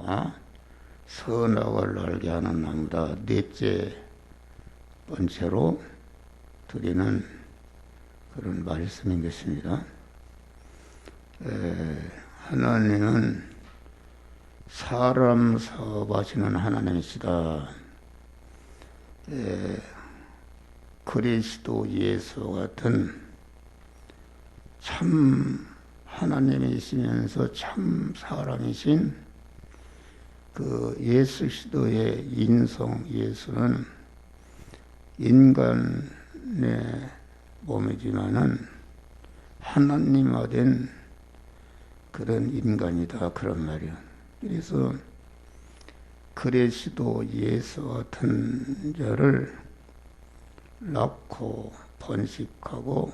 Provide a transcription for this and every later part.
나무나 선악을 알게 하는 나무다. 넷째 번째로 드리는 그런 말씀인 것입니다. 하나님은 사람 사업하시는 하나님이시다. 그리스도 예수 같은 참 하나님이시면서 참 사람이신 그 예수 그리스도의 인성 예수는 인간의 몸이지만은 하나님화된 그런 인간이다, 그런 말이야. 그래서 그리스도 예수 같은 자를 낳고 번식하고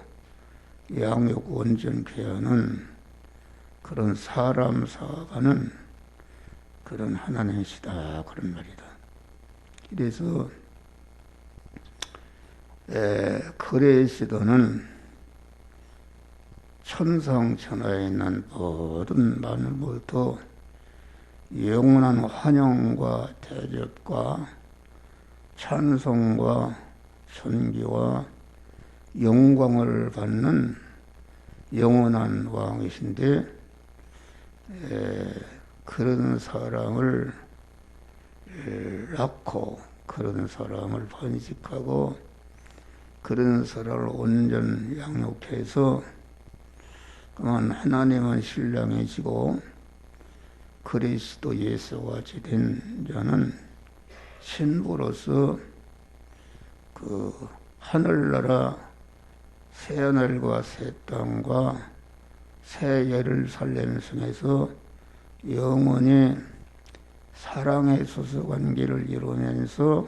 양육 온전케 하는 그런 사람 사업하는 그런 하나님이시다, 그런 말이다. 그래서 그리스도는 천상천하에 있는 모든 만물부터 영원한 환영과 대접과 찬송과 존귀와 영광을 받는 영원한 왕이신데 그런 사람을 낳고 그런 사람을 번식하고 그런 사람을 온전 양육해서 그만 하나님은 신랑이시고 그리스도 예수같이 된 자는 신부로서 그 하늘나라 새하늘과 새 땅과 새 예루살렘 성에서 영원히 사랑의 수수관계를 이루면서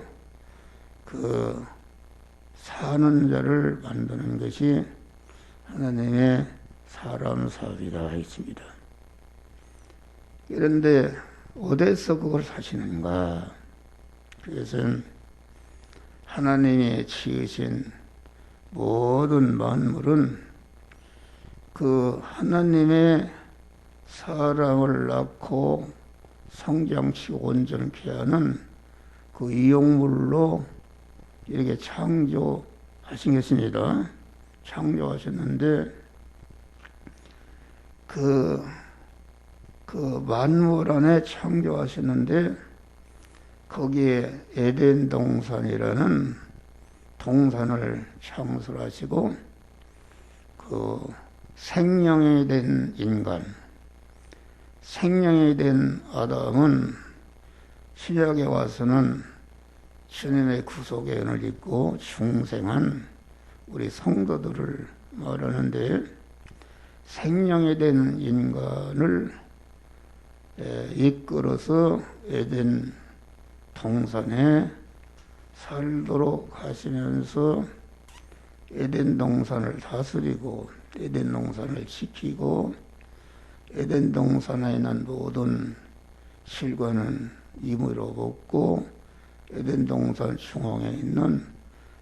그 사는 자를 만드는 것이 하나님의 사람 사업이라 했습니다. 그런데 어디서 그걸 사시는가? 그것은 하나님이 지으신 모든 만물은 그 하나님의 사람을 낳고 성장시키고 온전케 하는 그 이용물로 이렇게 창조하신 것입니다. 창조하셨는데 그 만물 안에 창조하셨는데 거기에 에덴 동산이라는 동산을 창설하시고 그 생명이 된 인간, 생명이 된 아담은 신약에 와서는 주님의 구속의 은을 입고 중생한 우리 성도들을 말하는데 생명이 된 인간을 이끌어서 에덴 동산에 살도록 하시면서 에덴 동산을 다스리고 에덴 동산을 지키고 에덴 동산에 있는 모든 실과는 임의로 먹고 에덴 동산 중앙에 있는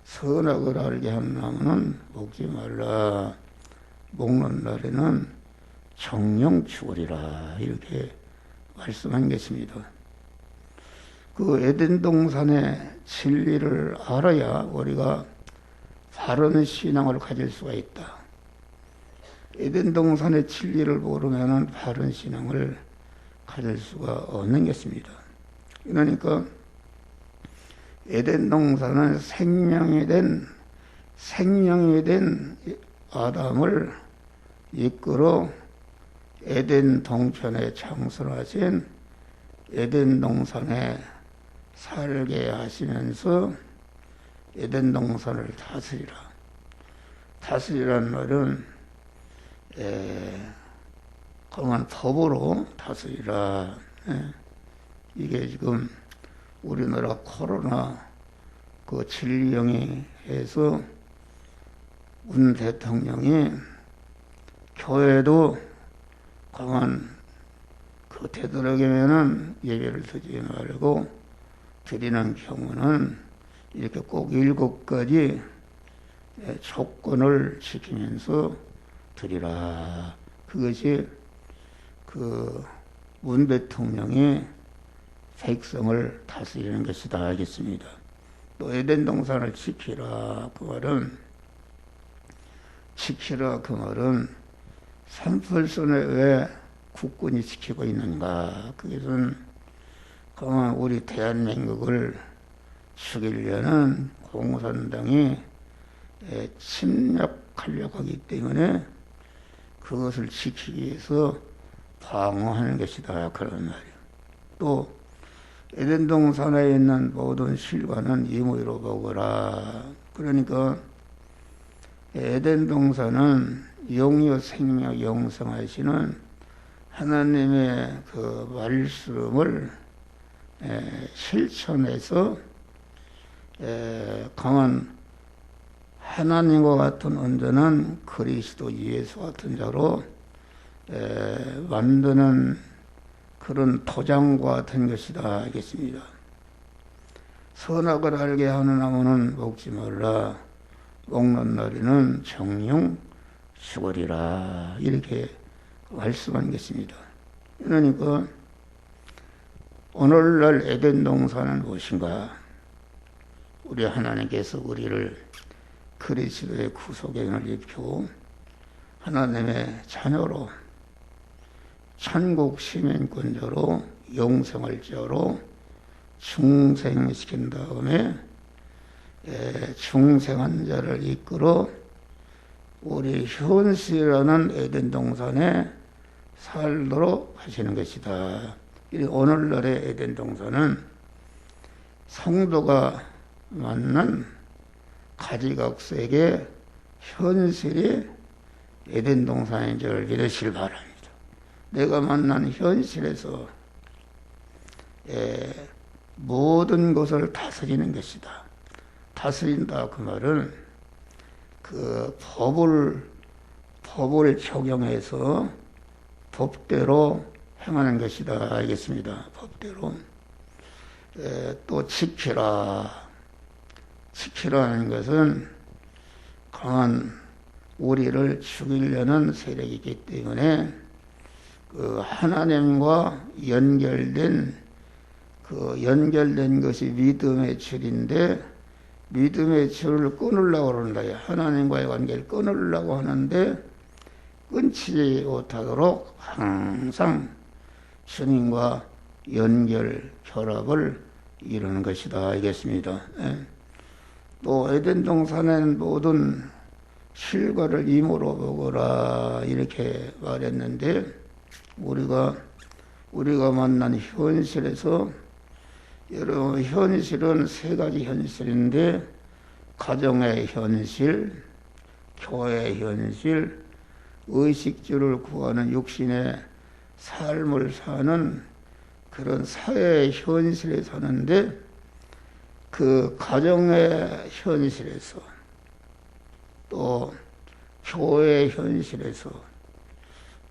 선악을 알게 하는 나무는 먹지 말라. 먹는 날에는 정령 죽으리라. 이렇게 말씀한 것입니다. 그 에덴 동산의 진리를 알아야 우리가 바른 신앙을 가질 수가 있다. 에덴 동산의 진리를 모르면 바른 신앙을 가질 수가 없는 것입니다. 그러니까 에덴 동산은 생명이 된 아담을 이끌어 에덴 동편에 창설하신 에덴 동산에 살게 하시면서 에덴 동산을 다스리라. 다스리라는 말은 그만 법으로 다스리라. 이게 지금 우리나라 코로나 그 진리령이 해서 문 대통령이 교회도 그만 그 되도록이면은 예배를 드리지 말고 드리는 경우는 이렇게 꼭 7가지 조건을 지키면서 드리라. 그것이 그 문 대통령이 백성을 다스리는 것이다 하겠습니다. 또 에덴 동산을 지키라 그 말은 산펄선에 왜 국군이 지키고 있는가? 그것은 그만 우리 대한민국을 죽이려는 공산당이 침략하려고 하기 때문에 그것을 지키기 위해서 방어하는 것이다 그런 말이에요. 또 에덴 동산에 있는 모든 실과는 이무로 보거라. 그러니까 에덴 동산은 영유 생명 영성하시는 하나님의 그 말씀을 실천해서 강한 하나님과 같은 온전한 그리스도 예수 같은 자로 만드는 그런 도장과 같은 것이다 하겠습니다. 선악을 알게 하는 나무는 먹지 말라. 먹는 날에는 정령 죽으리라. 이렇게 말씀한 것입니다. 그러니까 오늘날 에덴 동산은 무엇인가? 우리 하나님께서 우리를 그리스도의 구속행을 입히고 하나님의 자녀로 천국 시민권자로 영생할 자로 중생시킨 다음에 중생한 자를 이끌어 우리 현실이라는 에덴 동산에 살도록 하시는 것이다. 오늘날의 에덴 동산은 성도가 만난 가지각색의 현실이 에덴 동산인 줄 믿으시길 바랍니다. 내가 만난 현실에서 모든 것을 다스리는 것이다. 다스린다 그 말은 그 법을 적용해서 법대로 행하는 것이다 알겠습니다. 법대로. 또 지키라는 것은 강한 우리를 죽이려는 세력이기 때문에 그 하나님과 연결된 것이 믿음의 줄인데 믿음의 줄을 끊으려고 그런다. 하나님과의 관계를 끊으려고 하는데 끊지 못하도록 항상 주님과 연결, 결합을 이루는 것이다 알겠습니다. 또 에덴 동산에는 모든 실과를 임으로 보거라 이렇게 말했는데 우리가 만난 현실에서 여러분 현실은 세 가지 현실인데 가정의 현실, 교회의 현실, 의식주를 구하는 육신의 삶을 사는 그런 사회의 현실에 사는데 그 가정의 현실에서 또 교회의 현실에서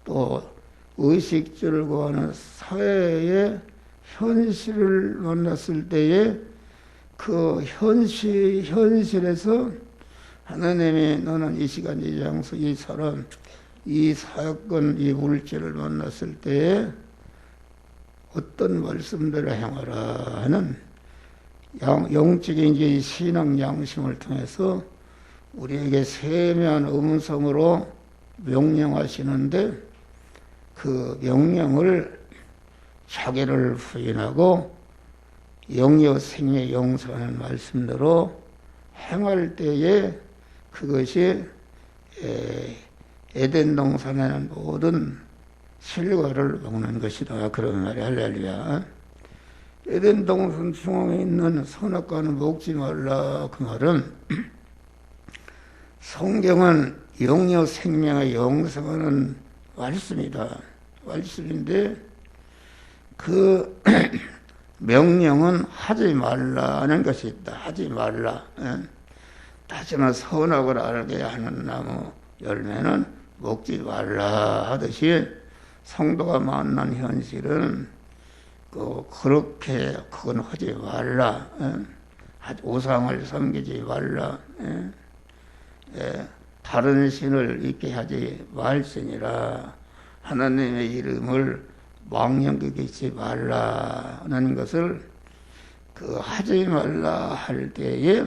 또 의식주를 구하는 사회의 현실을 만났을 때에 그 현실에서 하나님이 너는 이 시간 이 장소 이 사람 이 사건 이 물질을 만났을 때에 어떤 말씀대로 행하라 하는 영적인 이제 신앙 양심을 통해서 우리에게 세미한 음성으로 명령하시는데 그 명령을 자기를 부인하고 영여 생의 영성하는 말씀대로 행할 때에 그것이 에덴 동산에는 모든 실과를 먹는 것이다. 그런 말이 할렐루야. 에덴 동산 중앙에 있는 선악과는 먹지 말라 그 말은 성경은 영여 생명의 영성하는 말씀이다. 말씀인데 그 명령은 하지 말라는 것이 있다. 하지 말라. 다시는 선악을 알게 하는 나무 열매는 먹지 말라 하듯이 성도가 만난 현실은 그렇게 그건 하지 말라. 우상을 섬기지 말라. 다른 신을 있게 하지 말지니라. 하나님의 이름을 망령되게 있지 말라는 것을 하지 말라 할 때에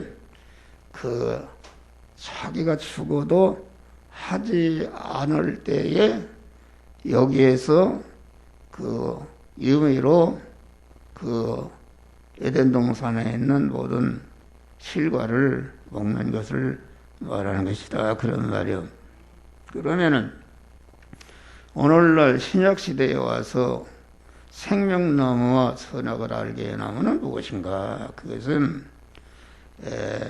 자기가 죽어도 하지 않을 때에 여기에서 의미로 에덴 동산에 있는 모든 실과를 먹는 것을 말하는 것이다. 그런 말이요. 그러면은 오늘날 신약시대에 와서 생명나무와 선악을 알게 한 나무는 무엇인가? 그것은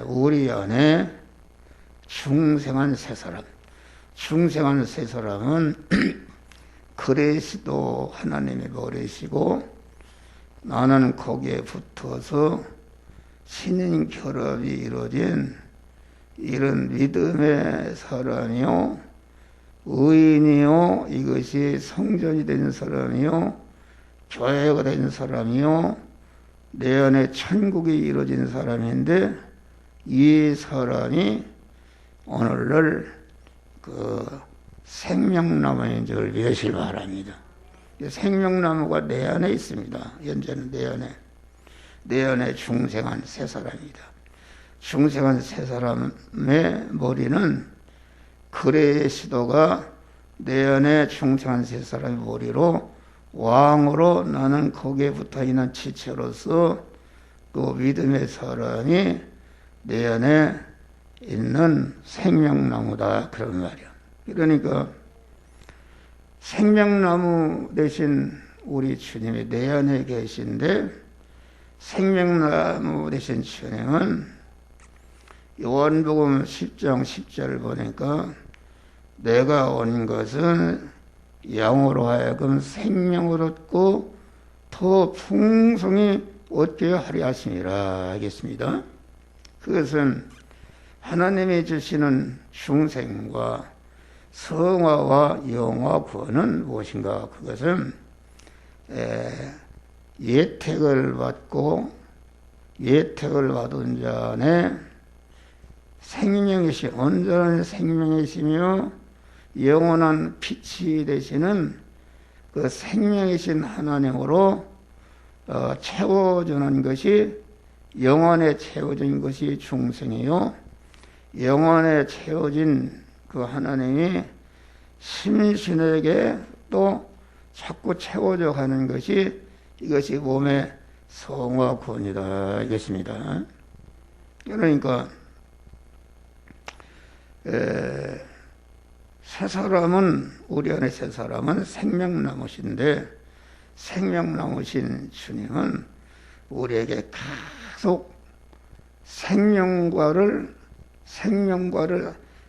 우리 안에 중생한 세 사람. 중생한 세 사람은 그레시도 하나님이 버리시고 나는 거기에 붙어서 신인 결합이 이루어진 이런 믿음의 사람이요, 의인이요, 이것이 성전이 된 사람이요, 교회가 된 사람이요, 내 안에 천국이 이루어진 사람인데 이 사람이 오늘날 생명나무인 줄 믿으시기 바랍니다. 생명나무가 내 안에 있습니다. 현재는 내 안에 중생한 세 사람이다. 중생한 세 사람의 머리는 그레시도가 내 안에 중생한 세 사람의 머리로 왕으로 나는 거기에 붙어있는 지체로서 그 믿음의 사람이 내 안에 있는 생명나무다. 그런 말이야. 그러니까 생명나무 대신 우리 주님이 내 안에 계신데 생명나무 대신 주님은 요한복음 10장 10절을 보니까 내가 온 것은 양으로 하여금 생명을 얻고 더 풍성히 얻게 하려 하심이라 하겠습니다. 그것은 하나님이 주시는 중생과 성화와 영화 구원은 무엇인가? 그것은 예택을 받고 예택을 받은 자 안에 생명이시 온전한 생명이시며 영원한 빛이 되시는 그 생명이신 하나님으로 채워주는 것이 영원에 채워진 것이 중생이요, 영원에 채워진 그 하나님이 심신에게 또 자꾸 채워져 가는 것이 이것이 몸의 성화구원이다 이것입니다. 그러니까 세 사람은 우리 안에 세 사람은 생명나무신데 생명나무신 주님은 우리에게 계속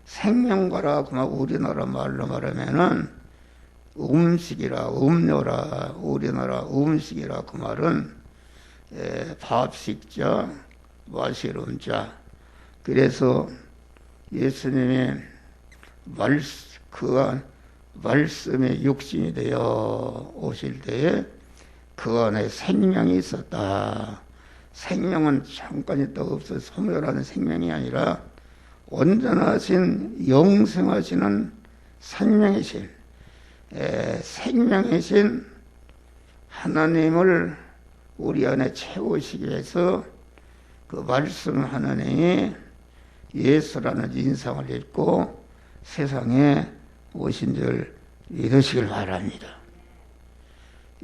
생명과라고 우리나라 말로 말하면은 음료라 우리나라 음식이라 그 말은 밥식자, 마시름자. 그래서 예수님이 그 말씀이 육신이 되어 오실 때에 그 안에 생명이 있었다. 생명은 잠깐 있다가 없어 소멸하는 생명이 아니라 온전하신 영생하시는 생명이신 하나님을 우리 안에 채우시기 위해서 그 말씀 하나님이 예수라는 인상을 입고 세상에 오신 줄 믿으시길 바랍니다.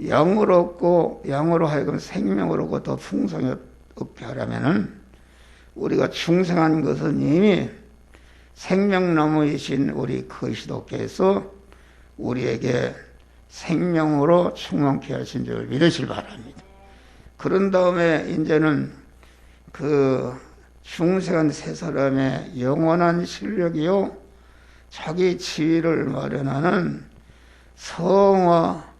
양으로 하여금 생명을 얻고 더 풍성히 얻게 하려면은 우리가 중생한 것은 이미 생명나무이신 우리 그리스도께서 우리에게 생명으로 충만케 하신 줄 믿으시길 바랍니다. 그런 다음에 이제는 그 중생한 세 사람의 영원한 실력이요 자기 지위를 마련하는 성화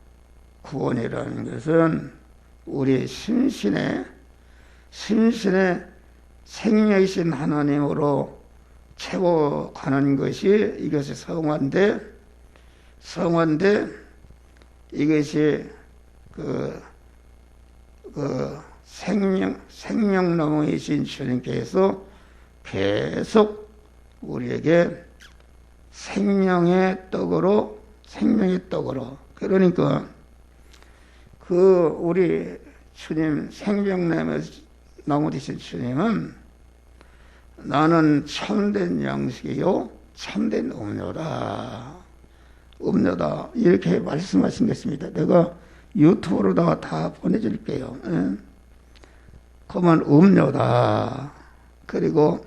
구원이라는 것은 우리 심신의 생명이신 하나님으로 채워가는 것이 이것이 성화인데 이것이 그 생명나무이신 주님께서 계속 우리에게 생명의 떡으로 그러니까 우리 주님 생명나무 되신 주님은 나는 참된 양식이요 참된 음료다. 음료다. 이렇게 말씀하신 것입니다. 내가 유튜브로다가 다 보내줄게요. 그만 음료다. 그리고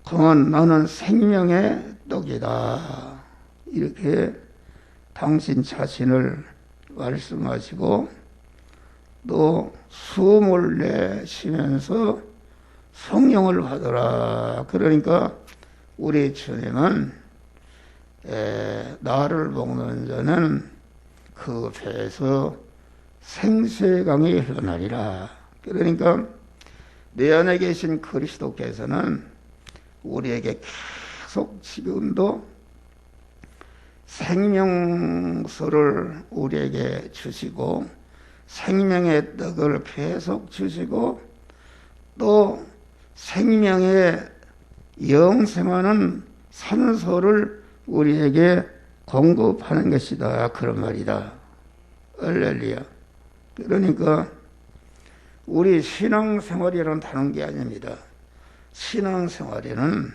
그만 나는 생명의 떡이다. 이렇게 당신 자신을 말씀하시고 또 숨을 내쉬면서 성령을 받으라. 그러니까 우리 주님은 나를 먹는 자는 그 배에서 생수의 강이 흘러나리라. 그러니까 내 안에 계신 그리스도께서는 우리에게 계속 지금도 생명수를 우리에게 주시고 생명의 떡을 계속 주시고 또 생명의 영생하는 산소를 우리에게 공급하는 것이다. 그런 말이다. 할렐루야. 그러니까 우리 신앙생활이란 다른 게 아닙니다. 신앙생활에는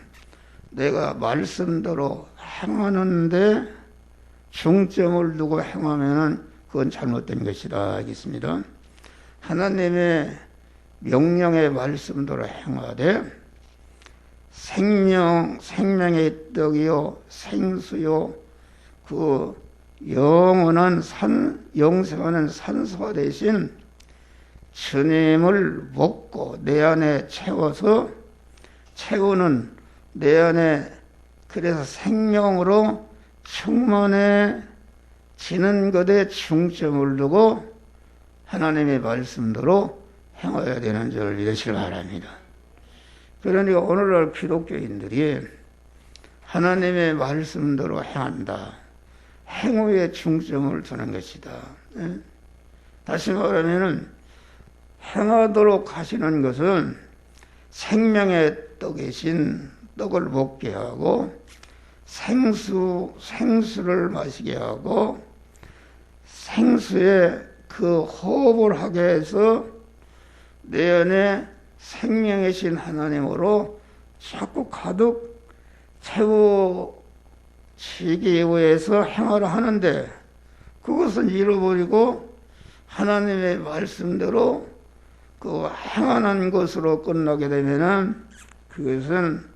내가 말씀대로 행하는데 중점을 두고 행하면은 그건 잘못된 것이다 하겠습니다. 하나님의 명령의 말씀대로 행하되 생명의 떡이요 생수요 그 영원한 영생하는 산소가 대신 주님을 먹고 내 안에 채우는 내 안에 그래서 생명으로 충만해지는 것에 중점을 두고 하나님의 말씀대로 행해야 되는 줄 믿으시기 바랍니다. 그러니까 오늘날 기독교인들이 하나님의 말씀대로 행한다. 행위에 중점을 두는 것이다. 다시 말하면 행하도록 하시는 것은 생명의 떡이신 떡을 먹게 하고 생수를 마시게 하고 생수에 그 호흡을 하게 해서 내 안에 생명이신 하나님으로 자꾸 가득 채워지기 위해서 행하려 하는데 그것은 잃어버리고 하나님의 말씀대로 그 행하는 것으로 끝나게 되면은 그것은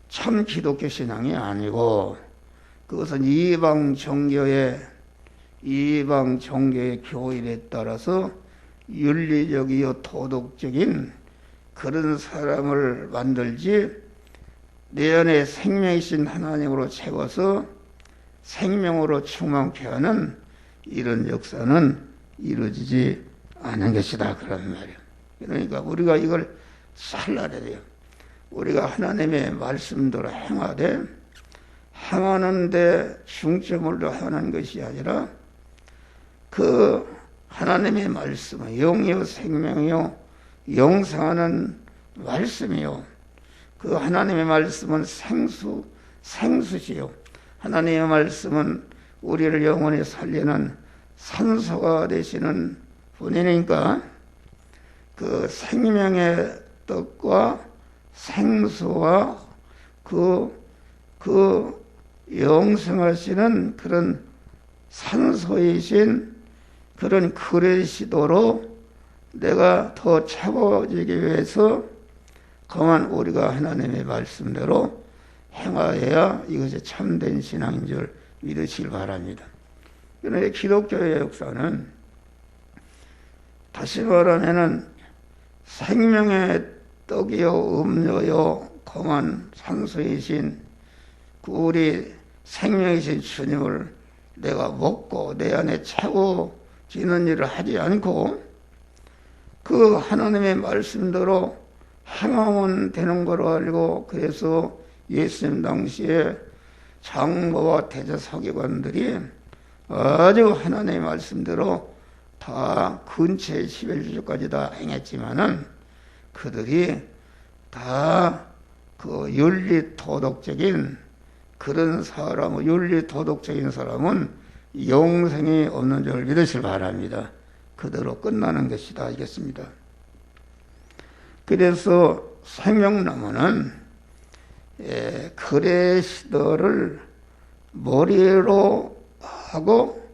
참 기독교 신앙이 아니고 그것은 이방 종교의 교율에 따라서 윤리적이요 도덕적인 그런 사람을 만들지 내 안에 생명이신 하나님으로 채워서 생명으로 충만케 하는 이런 역사는 이루어지지 않은 것이다. 그런 말이에요. 그러니까 우리가 이걸 잘 알아야 돼요. 우리가 하나님의 말씀대로 행하는데 중점을 하는 것이 아니라 그 하나님의 말씀은 영이요 생명이요 영생하는 말씀이요 그 하나님의 말씀은 생수지요. 하나님의 말씀은 우리를 영원히 살리는 산소가 되시는 분이니까 그 생명의 떡과 생수와 그 영생하시는 그런 산소이신 그런 그리스도로 내가 더 채워지기 위해서 그만 우리가 하나님의 말씀대로 행하여야 이것이 참된 신앙인 줄 믿으시길 바랍니다. 그런데 기독교의 역사는 다시 말하면은 생명의 떡이요 음료요 공한 산소이신 그 우리 생명이신 주님을 내가 먹고 내 안에 채워지는 일을 하지 않고 그 하나님의 말씀대로 행하면 되는 거로 알고 그래서 예수님 당시에 장로와 대제 서기관들이 아주 하나님의 말씀대로 다 근처에 11주까지 다 행했지만은 그들이 다 그 윤리도덕적인 그런 사람은 영생이 없는 줄 믿으시기 바랍니다. 그대로 끝나는 것이다 알겠습니다. 그래서 생명나무는 그레시더를 머리로 하고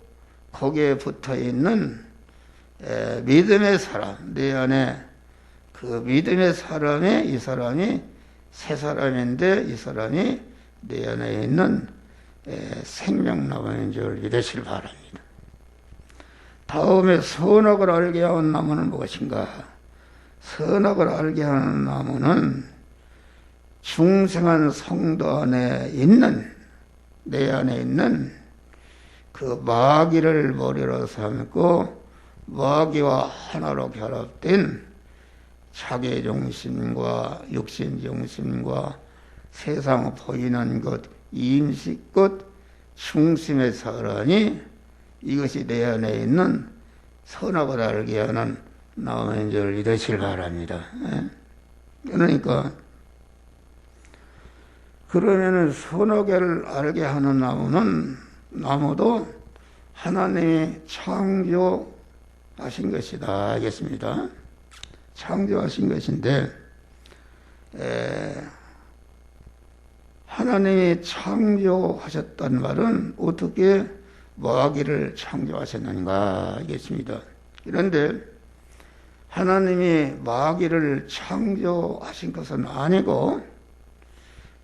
거기에 붙어있는 믿음의 사람, 내 안에 그 믿음의 사람이, 이 사람이 새 사람인데 이 사람이 내 안에 있는 생명나무인 줄 믿으시길 바랍니다. 다음에 선악을 알게 하는 나무는 무엇인가? 선악을 알게 하는 나무는 중생한 성도 안에 있는, 내 안에 있는 그 마귀를 머리로 삼고 마귀와 하나로 결합된 자기 중심과 육신 중심과 세상 보이는 것, 임식 것, 중심의 사랑이 이것이 내 안에 있는 선악을 알게 하는 나무인 줄 믿으시길 바랍니다. 그러니까 그러면은 선악을 알게 하는 나무도 하나님이 창조하신 것이다 알겠습니다. 창조하신 것인데 하나님이 창조하셨단 말은 어떻게 마귀를 창조하셨는가 알겠습니다. 그런데 하나님이 마귀를 창조하신 것은 아니고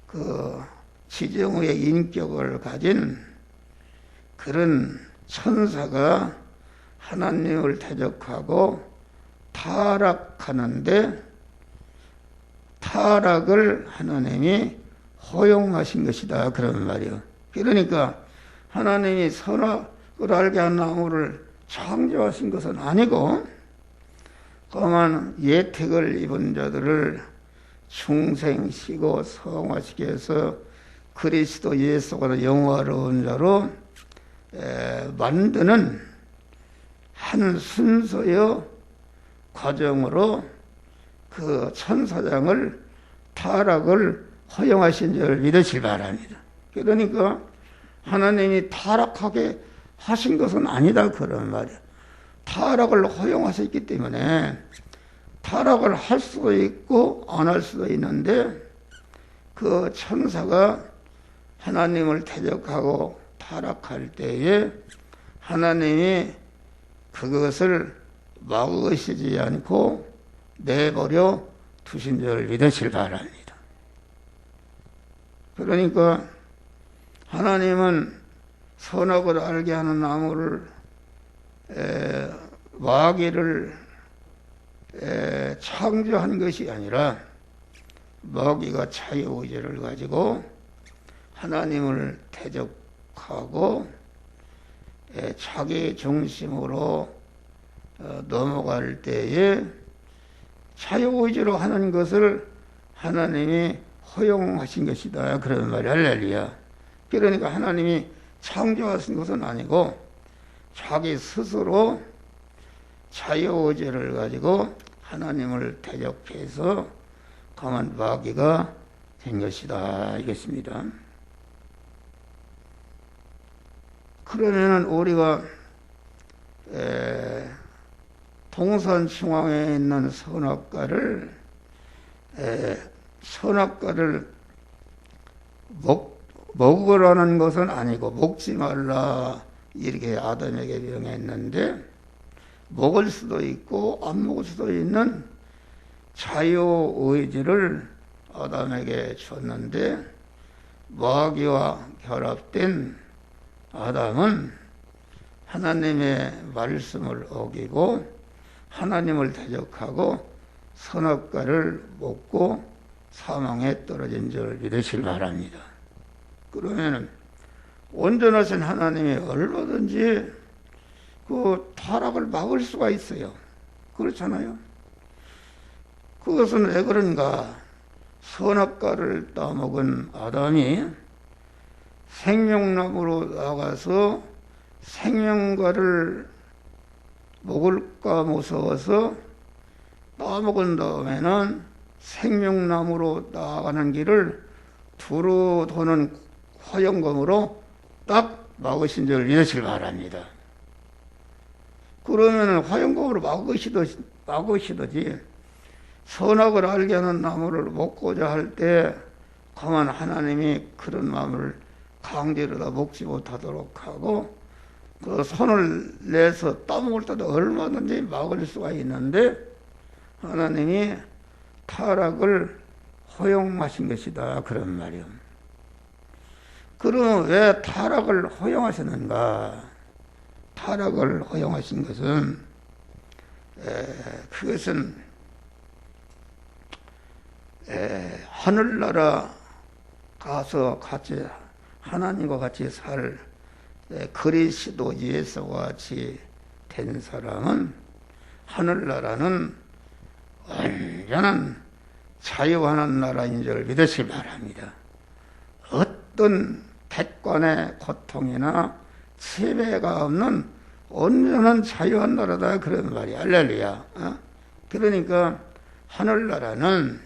그 지정의 인격을 가진 그런 천사가 하나님을 대적하고 타락하는데 타락을 하나님이 허용하신 것이다 그런 말이요. 그러니까 하나님이 선악을 알게 한 나무를 창조하신 것은 아니고 다만 예택을 입은 자들을 중생시고 성화시게 해서 그리스도 예수가 영화로운 자로 만드는 한 순서의 과정으로 그 천사장을 타락을 허용하신 줄 믿으시기 바랍니다. 그러니까 하나님이 타락하게 하신 것은 아니다 그런 말이에요. 타락을 허용하셨기 때문에 타락을 할 수도 있고 안 할 수도 있는데 그 천사가 하나님을 대적하고 타락할 때에 하나님이 그것을 막으시지 않고 내버려 두신 줄 믿으시길 바랍니다. 그러니까 하나님은 선악을 알게 하는 나무를 마귀를 창조한 것이 아니라 마귀가 자유의지를 가지고 하나님을 대적하고 자기 중심으로 넘어갈 때에 자유의지로 하는 것을 하나님이 허용하신 것이다 그런 말이 할렐루야. 그러니까 하나님이 창조하신 것은 아니고 자기 스스로 자유의지를 가지고 하나님을 대적해서 강한 마귀가 된 것이다 알겠습니다. 그러면은 우리가 동산 중앙에 있는 선악과를 먹으라는 것은 아니고 먹지 말라 이렇게 아담에게 명했는데 먹을 수도 있고 안 먹을 수도 있는 자유의지를 아담에게 줬는데 마귀와 결합된 아담은 하나님의 말씀을 어기고 하나님을 대적하고 선악과를 먹고 사망에 떨어진 줄 믿으시길 바랍니다. 그러면 온전하신 하나님이 얼마든지 그 타락을 막을 수가 있어요. 그렇잖아요. 그것은 왜 그런가? 선악과를 따먹은 아담이 생명나무로 나가서 생명과를 먹을까 무서워서 따먹은 다음에는 생명나무로 나아가는 길을 두루 도는 화영검으로 딱 막으신 줄 믿으시길 바랍니다. 그러면 화영공으로 막으시더지 선악을 알게 하는 나무를 먹고자 할 때 가만 하나님이 그런 나무를 강제로 다 먹지 못하도록 하고 그 손을 내서 따먹을 때도 얼마든지 막을 수가 있는데 하나님이 타락을 허용하신 것이다 그런 말이요. 그럼 왜 타락을 허용하셨는가? 타락을 허용하신 것은 그것은 하늘나라 가서 같이 하나님과 같이 살 그리스도 예수와 같이 된 사람은 하늘나라는 완전한 자유하는 나라인 줄 믿으시기 바랍니다. 어떤 객관의 고통이나 침해가 없는 온전한 자유한 나라다 그런 말이 할렐루야. 그러니까 하늘나라는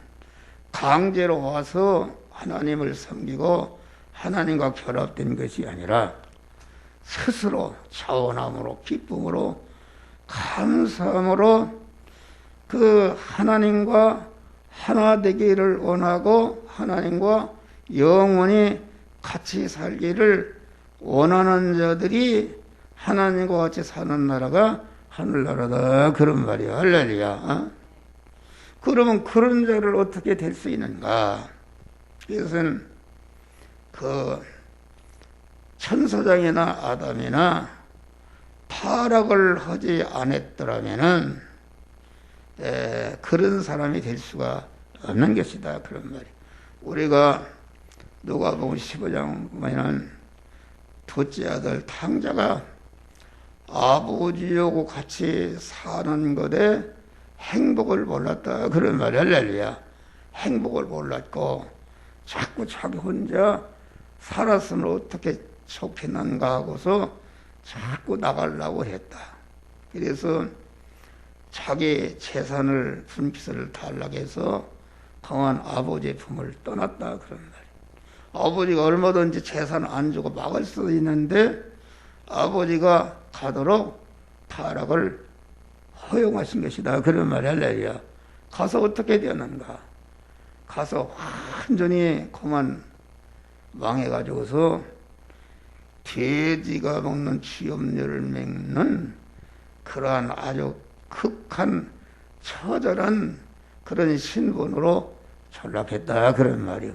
강제로 와서 하나님을 섬기고 하나님과 결합된 것이 아니라 스스로 자원함으로 기쁨으로 감사함으로 그 하나님과 하나 되기를 원하고 하나님과 영원히 같이 살기를 원하는 자들이 하나님과 같이 사는 나라가 하늘나라다 그런 말이야. 할렐루야. 그러면 그런 자를 어떻게 될 수 있는가? 이것은 그 천사장이나 아담이나 타락을 하지 않았더라면은 그런 사람이 될 수가 없는 것이다 그런 말이에요. 우리가 누가복음 15장 보면은 둘째 아들 탕자가 아버지하고 같이 사는 것에 행복을 몰랐다 그런 말이야. 할렐루야. 행복을 몰랐고 자꾸 자기 혼자 살았으면 어떻게 좋겠는가 하고서 자꾸 나가려고 했다. 그래서 자기 재산을 분깃을 달라고 해서 강한 아버지의 품을 떠났다 그런 말이에요. 아버지가 얼마든지 재산 안 주고 막을 수도 있는데 아버지가 가도록 타락을 허용하신 것이다 그런 말이야. 할렐루야. 가서 어떻게 되었는가? 가서 완전히 그만 망해가지고서 돼지가 먹는 쥐염려를 먹는 그러한 아주 극한 처절한 그런 신분으로 전락했다 그런 말이요.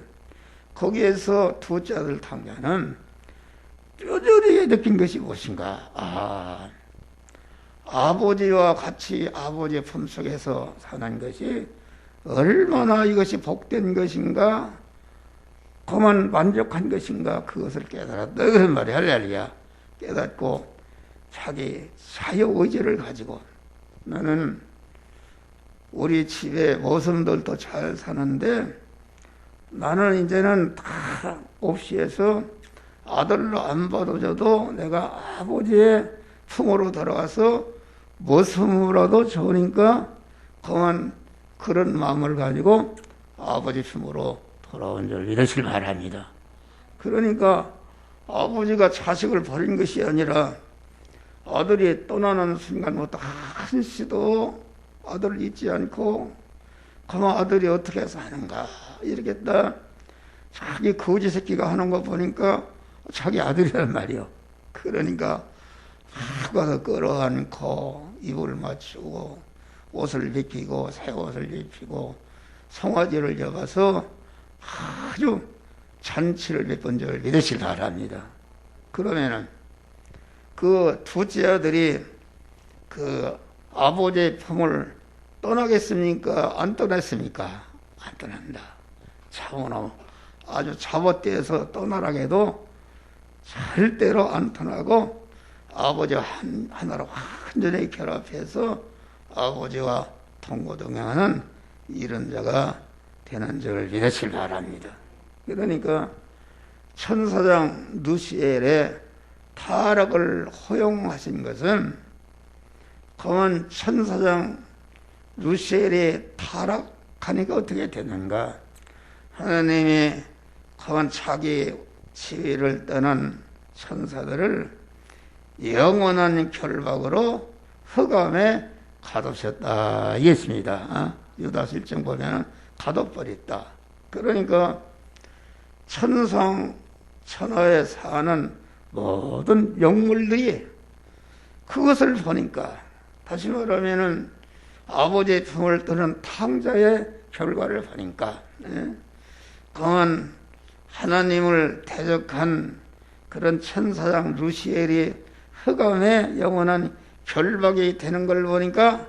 거기에서 둘째 아들 탕자는 뼈저리게 느낀 것이 무엇인가? 아버지와 같이 아버지의 품속에서 사는 것이 얼마나 이것이 복된 것인가, 그만 만족한 것인가, 그것을 깨달았다 그런 말이야. 할렐루야. 깨닫고 자기 자유의지를 가지고 나는 우리 집에 모성들도 잘 사는데 나는 이제는 다 없이해서 아들로 안 받아줘도 내가 아버지의 품으로 들어가서 모성으로도 좋으니까 그만 그런 마음을 가지고 아버지 품으로 돌아온 줄 믿으시길 바랍니다. 그러니까 아버지가 자식을 버린 것이 아니라 아들이 떠나는 순간부터 한시도 아들을 잊지 않고 그만 아들이 어떻게 사는가 이렇게 딱 자기 거지 새끼가 하는 거 보니까 자기 아들이란 말이요. 그러니까 가서 끌어안고 이불을 맞추고 옷을 벗기고 새 옷을 입히고 송아지를 잡아서 아주 잔치를 몇 번 줄 믿으시길 바랍니다. 그러면은 그 둘째 아들이 그 아버지의 품을 떠나겠습니까? 안 떠났습니까? 안 떠난다. 차원호 아주 잡아떼서 떠나라고 해도 절대로 안 떠나고 아버지와 하나로 완전히 결합해서 아버지와 동고동행하는 이런 자가 되는 줄 믿으시길 바랍니다. 그러니까 천사장 누시엘의 타락을 허용하신 것은 그만 천사장 누시엘이 타락하니까 어떻게 되는가? 하나님이 그만 자기 지위를 떠난 천사들을 영원한 결박으로 흑암에 가두셨다 이겠습니다. 유다서 1장 보면은 가둬버렸다. 그러니까 천상 천하에 사는 모든 영물들이 그것을 보니까, 다시 말하면은 아버지의 품을 떠는 탕자의 결과를 보니까, 그건 하나님을 대적한 그런 천사장 루시엘이 흑암에 영원한 결박이 되는 걸 보니까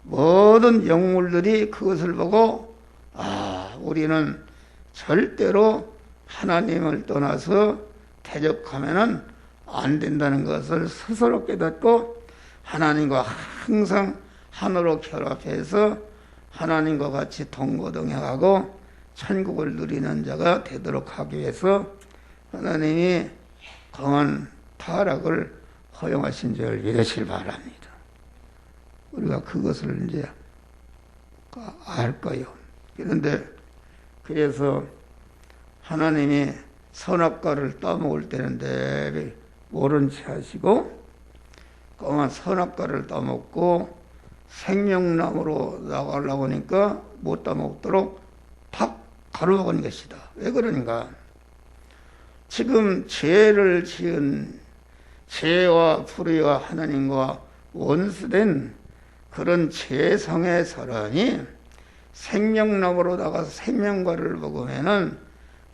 모든 영물들이 그것을 보고 우리는 절대로 하나님을 떠나서 대적하면은 안 된다는 것을 스스로 깨닫고 하나님과 항상 하나로 결합해서 하나님과 같이 동거동행하고 천국을 누리는 자가 되도록 하기 위해서 하나님이 강한 타락을 허용하신 줄 믿으시길 바랍니다. 우리가 그것을 이제 알 거예요. 그런데 그래서 하나님이 선악과를 따먹을 때는 모른 채 하시고, 그만 선악과를 따먹고 생명나무로 나가려고 하니까 못 따먹도록 탁 가로막은 것이다. 왜 그러는가? 지금 죄를 지은 죄와 불의와 하나님과 원수된 그런 죄성의 사람이 생명나무로 나가서 생명과를 먹으면은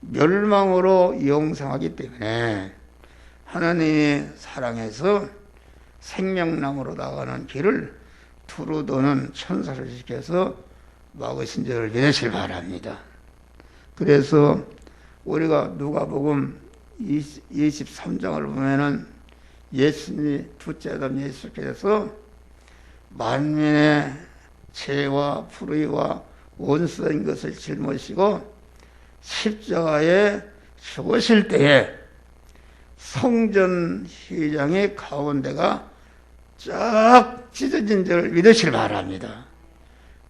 멸망으로 영생하기 때문에 하나님이 사랑해서 생명나무로 나가는 길을 두루도는 천사를 시켜서 막으신 줄을 믿으시길 바랍니다. 그래서 우리가 누가복음 23장을 보면은 예수님이 둘째 아담 예수께서 만민의 죄와 불의와 원수인 것을 짊어지고 십자가에 죽으실 때에 성전 휘장의 가운데가 쫙 찢어진 줄 믿으시길 바랍니다.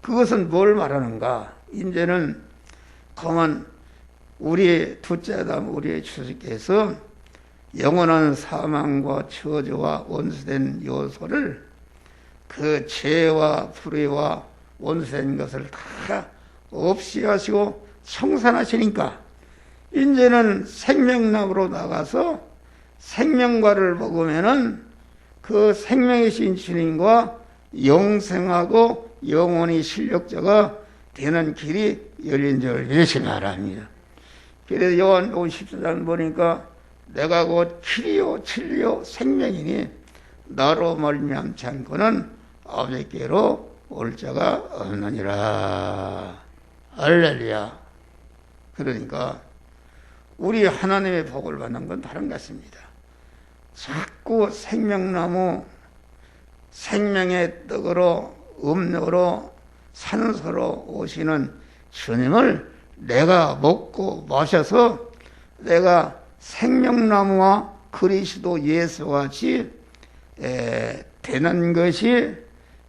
그것은 뭘 말하는가? 이제는 그만 우리의 둘째 아담 우리의 주께서 영원한 사망과 저주와 원수된 요소를 그 죄와 불의와 원수된 것을 다 없이 하시고 청산하시니까 이제는 생명나무로 나가서 생명과를 먹으면은 그 생명이신 주님과 영생하고 영원히 실력자가 되는 길이 열린 줄 믿으시기 바랍니다. 그래서 요한복음 14장 보니까 내가 곧 길이요 진리요 생명이니 나로 말미암지 않고는 아버지께로 올 자가 없느니라. 할렐루야. 그러니까 우리 하나님의 복을 받는 건 다른 것입니다. 자꾸 생명나무 생명의 떡으로 음료로 산소로 오시는 주님을 내가 먹고 마셔서 내가 생명나무와 그리스도 예수와 같이 되는 것이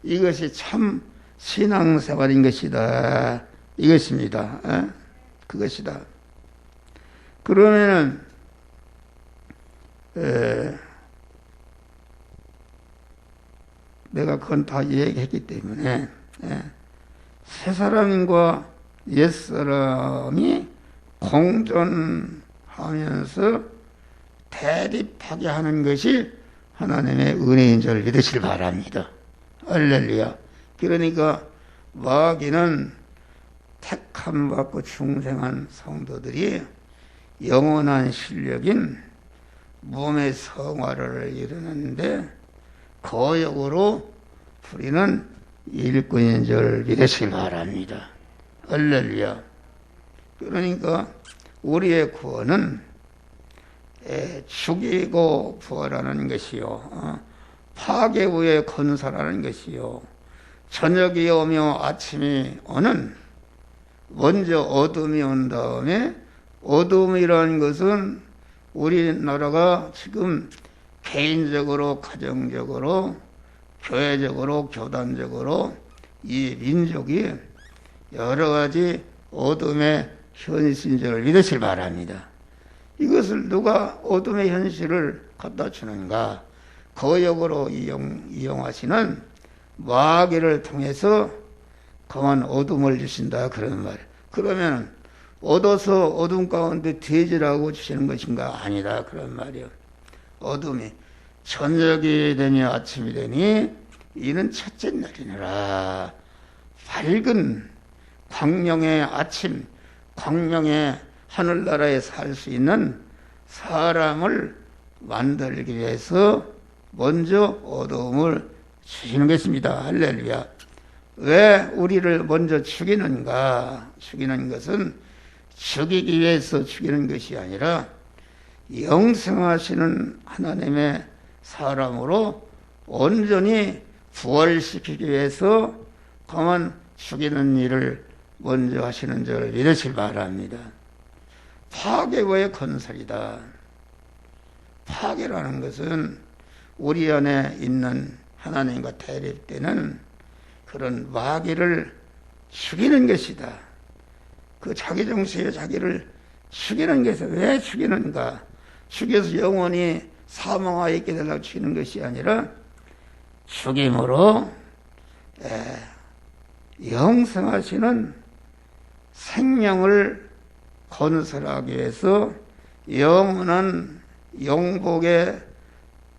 이것이 참 신앙생활인 것이다. 이것입니다. 그것이다. 그러면은 내가 그건 다 얘기했기 때문에 새 사람과 옛 사람이 공존하면서 대립하게 하는 것이 하나님의 은혜인 줄 믿으시길 바랍니다. 할렐루야. 그러니까 마귀는 택함 받고 중생한 성도들이 영원한 실력인 몸의 성화를 이루는데 거역으로 부리는 일꾼인 줄 믿으시길 바랍니다. 할렐루야. 그러니까 우리의 구원은 죽이고 부활하는 것이요, 파괴 후에 건설하는 것이요, 저녁이 오며 아침이 오는, 먼저 어둠이 온 다음에, 어둠이라는 것은 우리나라가 지금 개인적으로, 가정적으로, 교회적으로, 교단적으로 이 민족이 여러 가지 어둠의 현실인 줄 믿으시길 바랍니다. 이것을 누가 어둠의 현실을 갖다 주는가? 거역으로 이용하시는 마귀를 통해서 강한 어둠을 주신다 그런 말. 그러면 얻어서 어둠 가운데 돼지라고 주시는 것인가? 아니다 그런 말이요. 어둠이 저녁이 되니 아침이 되니 이는 첫째 날이니라. 밝은 광명의 아침, 광명의 하늘나라에 살 수 있는 사람을 만들기 위해서 먼저 어둠을 주시는 것입니다. 할렐루야. 왜 우리를 먼저 죽이는가? 죽이는 것은 죽이기 위해서 죽이는 것이 아니라 영생하시는 하나님의 사람으로 온전히 부활시키기 위해서 강한 죽이는 일을 먼저 하시는 줄 믿으시기 바랍니다. 파괴의 건설이다. 파괴라는 것은 우리 안에 있는 하나님과 대립되는 그런 마귀를 죽이는 것이다. 그 자기 정신에 자기를 죽이는 것이 왜 죽이는가? 죽여서 영원히 사망하여 있게 되려고 죽이는 것이 아니라 죽임으로 영생하시는 생명을 건설하기 위해서 영원한 영복의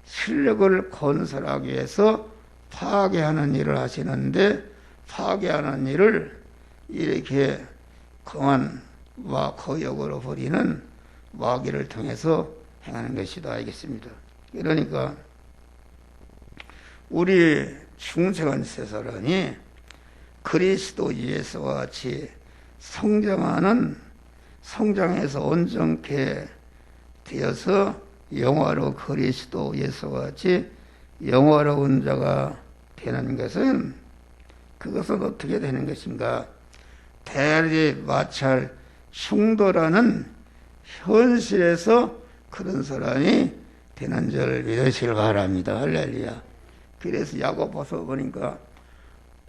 실력을 건설하기 위해서 파괴하는 일을 하시는데, 파괴하는 일을 이렇게 강한 거역으로 버리는 마귀를 통해서 행하는 것이다 알겠습니다. 그러니까 우리 중생한 세 사람이 그리스도 예수와 같이 성장해서 온전케 되어서 영화로 그리스도 예수와 같이 영화로운 자가 되는 것은, 그것은 어떻게 되는 것인가? 대리 마찰 충돌하는 현실에서 그런 사람이 되는 줄 믿으시길 바랍니다. 할렐루야. 그래서 야고보서 보니까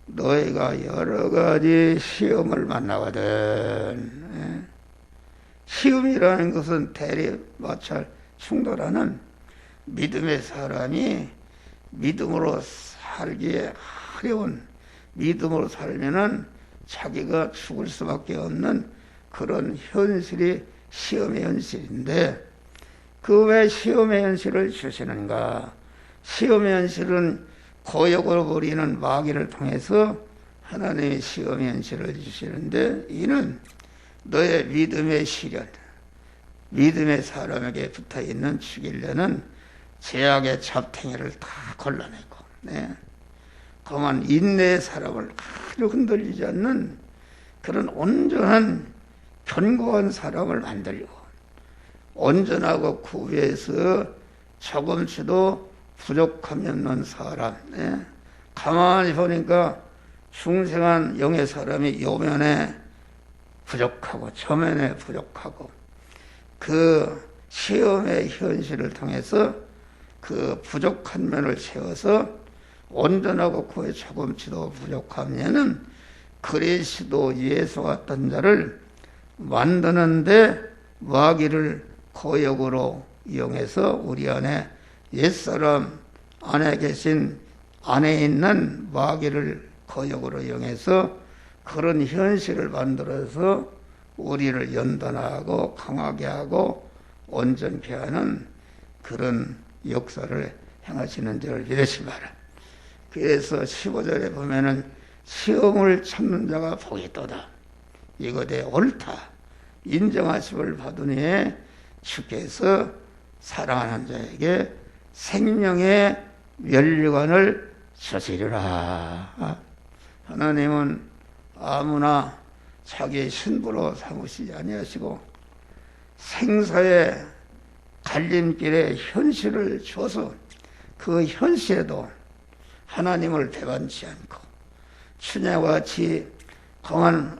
너희가 여러 가지 시험을 만나거든. 시험이라는 것은 대리 마찰 충돌하는 믿음의 사람이 믿음으로 살기에 어려운, 믿음으로 살면은 자기가 죽을 수밖에 없는 그런 현실이 시험의 현실인데, 그 왜 시험의 현실을 주시는가? 시험의 현실은 거역으로 버리는 마귀를 통해서 하나님의 시험의 현실을 주시는데, 이는 너의 믿음의 시련, 믿음의 사람에게 붙어있는 죽이려는 죄악의 잡탱이를 다 걸러내고, 그만 인내의 사람을 아주 흔들리지 않는 그런 온전한 견고한 사람을 만들고, 온전하고 구비해서 조금치도 부족함이 없는 사람. 가만히 보니까 중생한 영의 사람이 요면에 부족하고 저면에 부족하고, 그 시험의 현실을 통해서 그 부족한 면을 채워서 온전하고 그에 조금치도 부족하면은 그리스도 예수 같은 자를 만드는데 마귀를 거역으로 이용해서 우리 안에 옛사람 안에 있는 마귀를 거역으로 이용해서 그런 현실을 만들어서 우리를 연단하고 강하게 하고 온전케 하는 그런 역사를 행하시는 줄 믿으시기 바랍니다. 그래서 15절에 보면은 시험을 참는 자가 복이 있도다. 이것에 옳다 인정하심을 받으니 주께서 사랑하는 자에게 생명의 면류관을 주시리라. 하나님은 아무나 자기의 신부로 삼으시지 아니하시고 생사의 갈림길에 현실을 줘서 그 현실에도 하나님을 배반치 않고 춘향과 같이 강한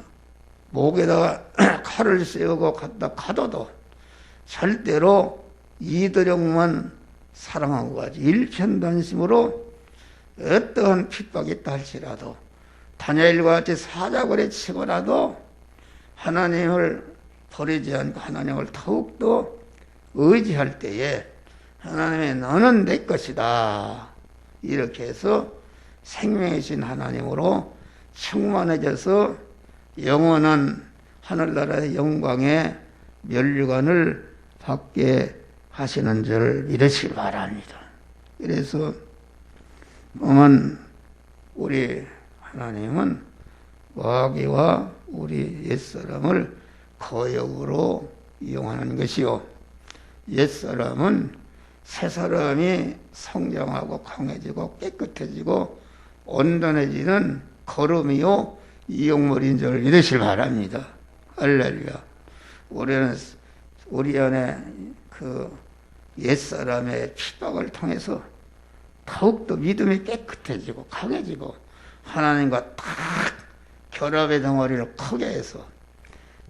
목에다가 칼을 세우고 갖다 가둬도 절대로 이드령만 사랑하고 가지 일편단심으로 어떠한 핍박이 있다 할지라도 다니엘과 같이 사자굴에 치고라도 하나님을 버리지 않고 하나님을 더욱더 의지할 때에 하나님의 너는 내 것이다. 이렇게 해서 생명이신 하나님으로 충만해져서 영원한 하늘나라의 영광의 면류관을 받게 하시는 줄 믿으시기 바랍니다. 그래서 우리 하나님은 마귀와 우리 옛사람을 거역으로 이용하는 것이요, 옛사람은 새사람이 성장하고 강해지고 깨끗해지고 온전해지는 걸음이요 이용물인 줄 믿으시기 바랍니다. 할렐루야. 우리 안에 그 옛사람의 핍박을 통해서 더욱더 믿음이 깨끗해지고 강해지고 하나님과 딱 결합의 덩어리를 크게 해서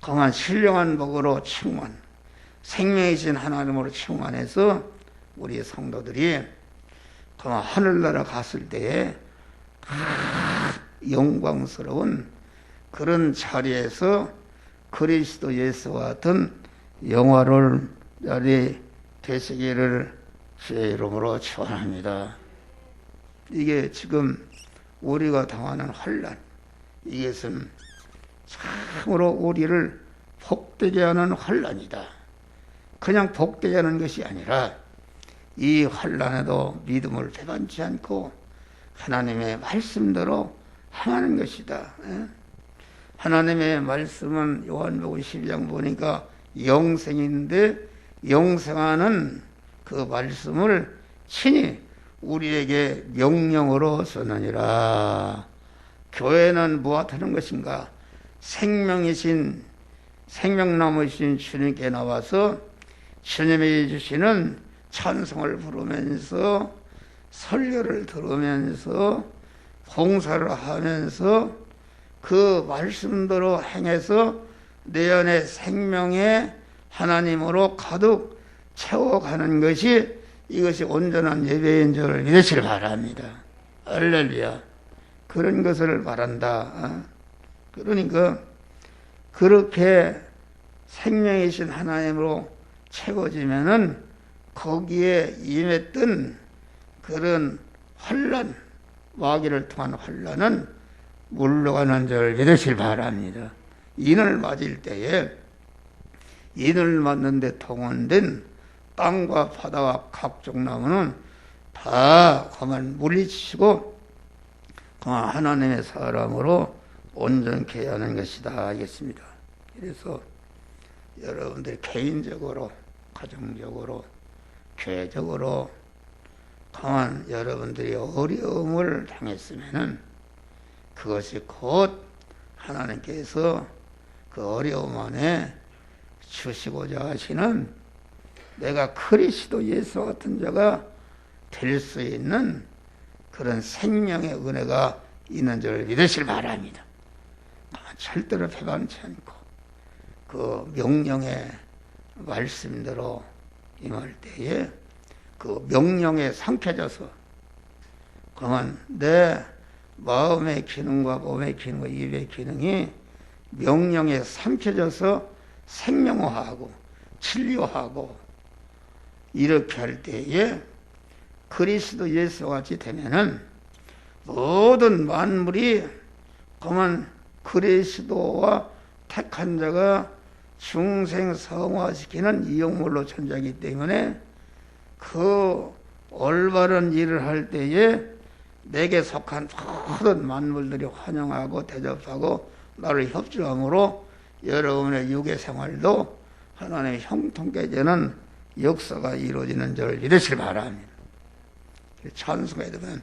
강한 신령한 복으로 충만, 생명이신 하나님으로 충만해서 우리 성도들이 강한 하늘나라 갔을 때에 영광스러운 그런 자리에서 그리스도 예수와 같은 영화를 자리 되시기를 주의 이름으로 축원합니다. 이게 지금 우리가 당하는 환난, 이것은 참으로 우리를 복되게 하는 환난이다. 그냥 복되게 하는 것이 아니라 이 환난에도 믿음을 배반치 않고 하나님의 말씀대로 행하는 것이다. 하나님의 말씀은 요한복음 12장 보니까 영생인데 영생하는 그 말씀을 친히 우리에게 명령으로 쓰느니라. 교회는 무엇하는 것인가? 생명나무이신 주님께 나와서 주님이 주시는 찬송을 부르면서 설교를 들으면서 봉사를 하면서 그 말씀대로 행해서 내 안에 생명의 하나님으로 가득 채워가는 것이, 이것이 온전한 예배인 줄 믿으시길 바랍니다. 할렐루야. 그런 것을 바란다. 그러니까 그렇게 생명이신 하나님으로 채워지면은 거기에 임했던 그런 환난, 마귀를 통한 환난은 물러가는 줄 믿으시길 바랍니다. 인을 맞을 때에 인을 맞는데 동원된 땅과 바다와 각종 나무는 다 그만 물리치고 그만 하나님의 사람으로 온전케 하는 것이다 하겠습니다. 그래서 여러분들이 개인적으로, 가정적으로, 교회적으로 강한 여러분들이 어려움을 당했으면은 그것이 곧 하나님께서 그 어려움 안에 주시고자 하시는 내가 그리스도 예수 같은 자가 될 수 있는 그런 생명의 은혜가 있는 줄 믿으시길 바랍니다. 절대로 배반치 않고 그 명령의 말씀대로 임할 때에 그 명령에 상켜져서 그러면 내 마음의 기능과 몸의 기능과 입의 기능이 명령에 삼켜져서 생명화하고 진리화하고 이렇게 할 때에 그리스도 예수와 같이 되면은 모든 만물이 그만 그리스도와 택한 자가 중생 성화시키는 이용물로 존재하기 때문에 그 올바른 일을 할 때에 내게 속한 모든 만물들이 환영하고 대접하고 나를 협조함으로 여러분의 육의 생활도 하나님의 형통케 되는 역사가 이루어지는 줄 믿으시길 바랍니다. 찬송에 되면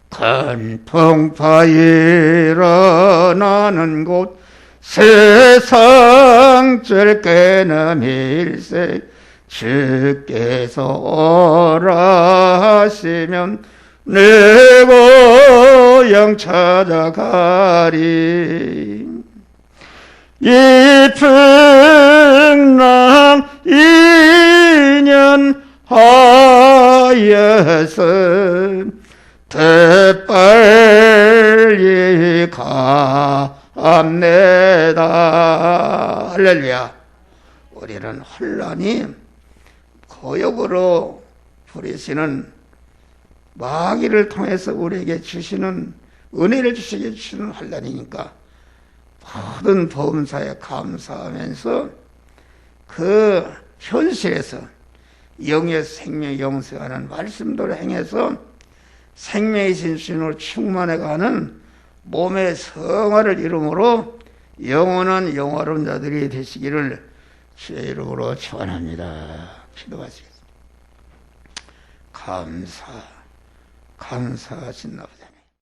큰 풍파 일어나는 곳 세상 즐게는 일세 주께서 오라 하시면 내 고향 찾아가리. 이풍랑 인연 하여서 대빨리 갑내다. 할렐루야. 우리는 혼란이 거역으로 부리시는 마귀를 통해서 우리에게 주시는 은혜를 주시는 환난이니까 모든 범사에 감사하면서 그 현실에서 영의 생명 영생하는 말씀대로 행해서 생명이신 주님으로 충만해가는 몸의 성화를 이름으로 영원한 영화로운 자들이 되시기를 주의 이름으로 축원합니다. 기도하시겠습니다. 감사하신 아버지.